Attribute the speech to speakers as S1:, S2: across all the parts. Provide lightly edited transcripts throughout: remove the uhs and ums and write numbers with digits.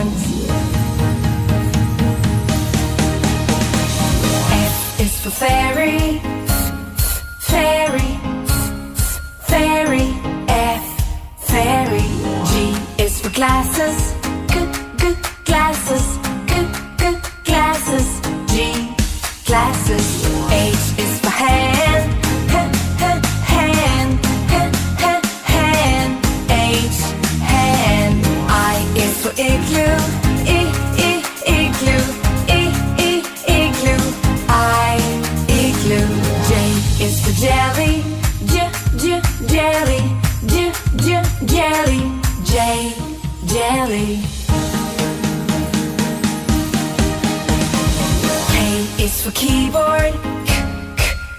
S1: elephant. F is for fairy, fairy, fairy. F, fairy. G is for glasses, glasses, glasses. G, glasses. H is for hand, hand, hand. H, hand. I is for igloo, igloo, igloo. I, igloo. J is for jelly, jelly, jelly. J, jelly. K is for keyboard,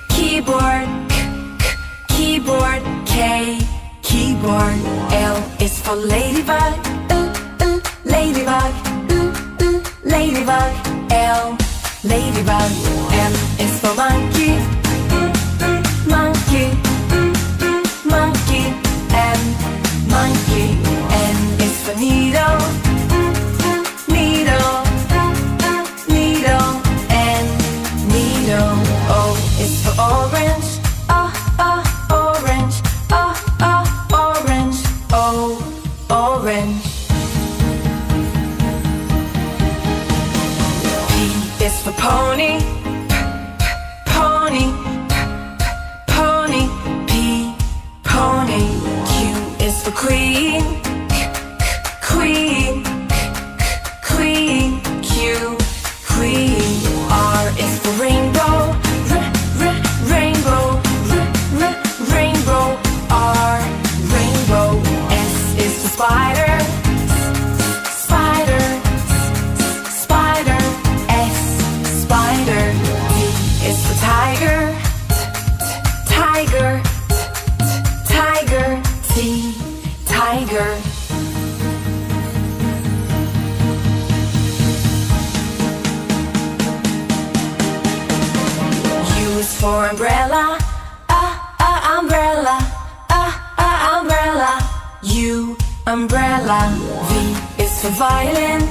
S1: keyboard, keyboard. K, keyboard. L is for ladybug, ladybug, ladybug. L, ladybug. M is for monkey, monkey, monkey. M, monkey. N is for needle, needle, needle. N, needle. O is for orange, orange, orange. O, orange. P is for pony, pony, pony. P, pony. Q is for queen, queen, queen. Q, queen. R is for rainbow, rainbow, rainbow. R, rainbow. S is for spider, spider, spider. S, spider. T is for tiger, tiger, tiger. T, tiger. U is for umbrella, umbrella, umbrella. U, umbrella. V is for violin,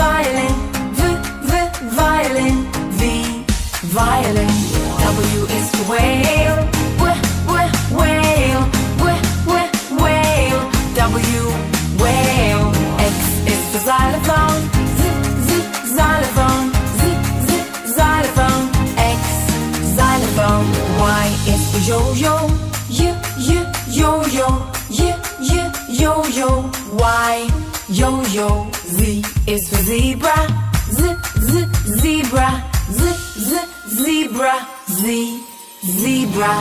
S1: violin, violin. V, violin. W is for whale, whale, whale. W, whale. X is for xylophone, xylophone, xylophone. X, xylophone. Y is for yo-yo, yo-yo, yo-yo. Y, yo-yo. Z is for zebra, zebra, zebra. Z, zebra.